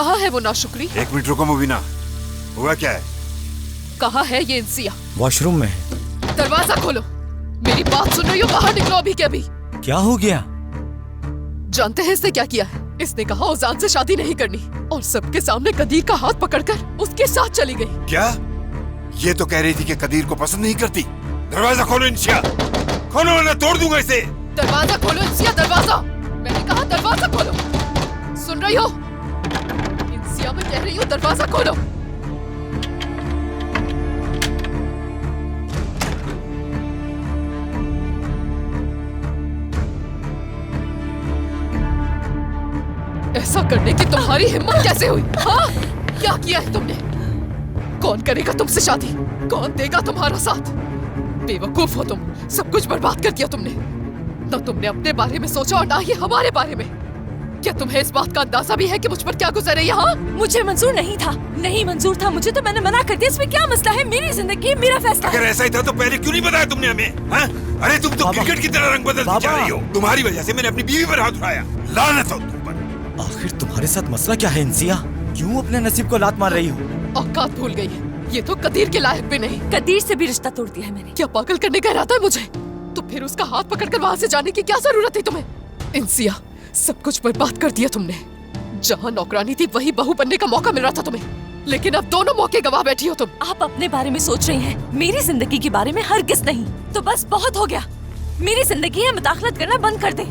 कहाँ है वो नाशुक्री? 1 मिनट रुको मुबीना, हुआ क्या है? कहाँ है ये इंसिया? वॉशरूम में है। दरवाजा खोलो, मेरी बात सुन रही हो? बाहर निकलो अभी के अभी। क्या हो गया? जानते हैं इसने क्या किया है? इसने कहा उजान से शादी नहीं करनी और सबके सामने कदीर का हाथ पकड़कर उसके साथ चली गई। क्या? ये तो कह रही थी कि कदीर को पसंद नहीं करती। दरवाजा खोलो इंसिया, खोलो वरना तोड़ दूंगा इसे। दरवाजा खोलो इंसिया, दरवाजा, मैंने कहा दरवाजा खोलो। सुन रही हो इंसिया? मैं कह रही हूँ दरवाजा खोलो। ऐसा करने की तुम्हारी हिम्मत कैसे हुई? हाँ, क्या किया है तुमने? कौन करेगा तुमसे शादी? कौन देगा तुम्हारा साथ? बेवकूफ हो तुम, सब कुछ बर्बाद कर दिया तुमने। न तुमने अपने बारे में सोचा और ना ही हमारे बारे में। क्या तुम्हें इस बात का अंदाजा भी है कि मुझ पर क्या गुजर है यहाँ? मुझे मंजूर नहीं था, नहीं मंजूर था मुझे, तो मैंने मना कर दिया। इसमें क्या मसला है? मेरी जिंदगी, मेरा फैसला। अगर ऐसा ही था तो पहले क्यों नहीं बताया तुमने हमें? हाँ? अरे तुम तो क्रिकेट की तरह रंग बदलती जा रही हो। तुम्हारी वजह से मैंने अपनी बीवी पर हाथ उठाया। लानत हो तुम पर। आखिर तुम्हारे साथ मसला क्या है इंसिया? क्यों अपने नसीब को लात मार रही हो? औकात भूल गई है, ये तो कदीर के लायक भी नहीं। कदीर से भी रिश्ता तोड़ दिया है मैंने। क्या पागल करने का इरादा है मुझे? तो फिर उसका हाथ पकड़कर वहाँ से जाने की क्या जरूरत थी तुम्हें? इंसिया, सब कुछ बर्बाद कर दिया तुमने। जहाँ नौकरानी थी वही बहू बनने का मौका मिल रहा था तुम्हें, लेकिन अब दोनों मौके गवा बैठी हो तुम। आप अपने बारे में सोच रही हैं, मेरी जिंदगी के बारे में हरगिज़ नहीं। तो बस बहुत हो गया, मेरी जिंदगी है, मुदाखलत करना बंद कर दे।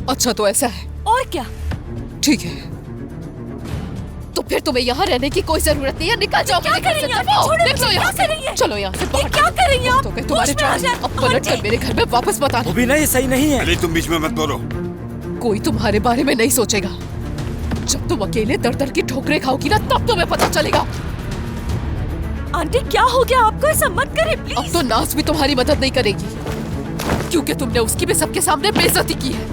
अच्छा तो ऐसा है? और क्या? ठीक है, तो फिर तुम्हें यहाँ रहने की कोई जरूरत नहीं है। निकल जाओ। क्या कर रही हैं? निकलो यहाँ से। चलो यहाँ से बाहर। क्या कर रही हैं आप? तो तुम्हारे ट्रायल अब पलट कर मेरे घर में वापस मत आना। मुबीना, ये सही नहीं है। अली तुम बीच में मत बोलो। कोई तुम्हारे बारे में नहीं सोचेगा। जब तुम अकेले दर दर की ठोकरें खाओगी ना, तब तुम्हें पता चलेगा। आंटी क्या हो गया आपको? ऐसा मत करें प्लीज। अब तो नाज भी तुम्हारी मदद नहीं करेगी, क्योंकि तुमने उसकी भी सबके सामने बेइज्जती की है।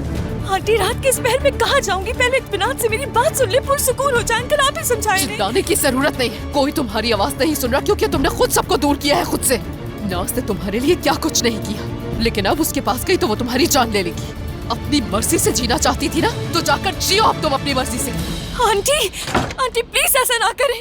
आंटी रात के इस पहर में कहाँ जाऊंगी? पहले इत्मीनान से मेरी बात सुन ले, पुरसुकून हो जाए। अंकल आप ही समझाएं। चिल्लाने की जरूरत नहीं है, कोई तुम्हारी आवाज नहीं सुन रहा, क्योंकि तुमने खुद सबको दूर किया है खुद से। नाज ने तुम्हारे लिए क्या कुछ नहीं किया, लेकिन अब उसके पास गई तो वो तुम्हारी जान ले लेगी। अपनी मर्जी से जीना चाहती थी ना, तो जाकर जियो अब तुम अपनी मर्जी से। आंटी, आंटी प्लीज ऐसा ना करें।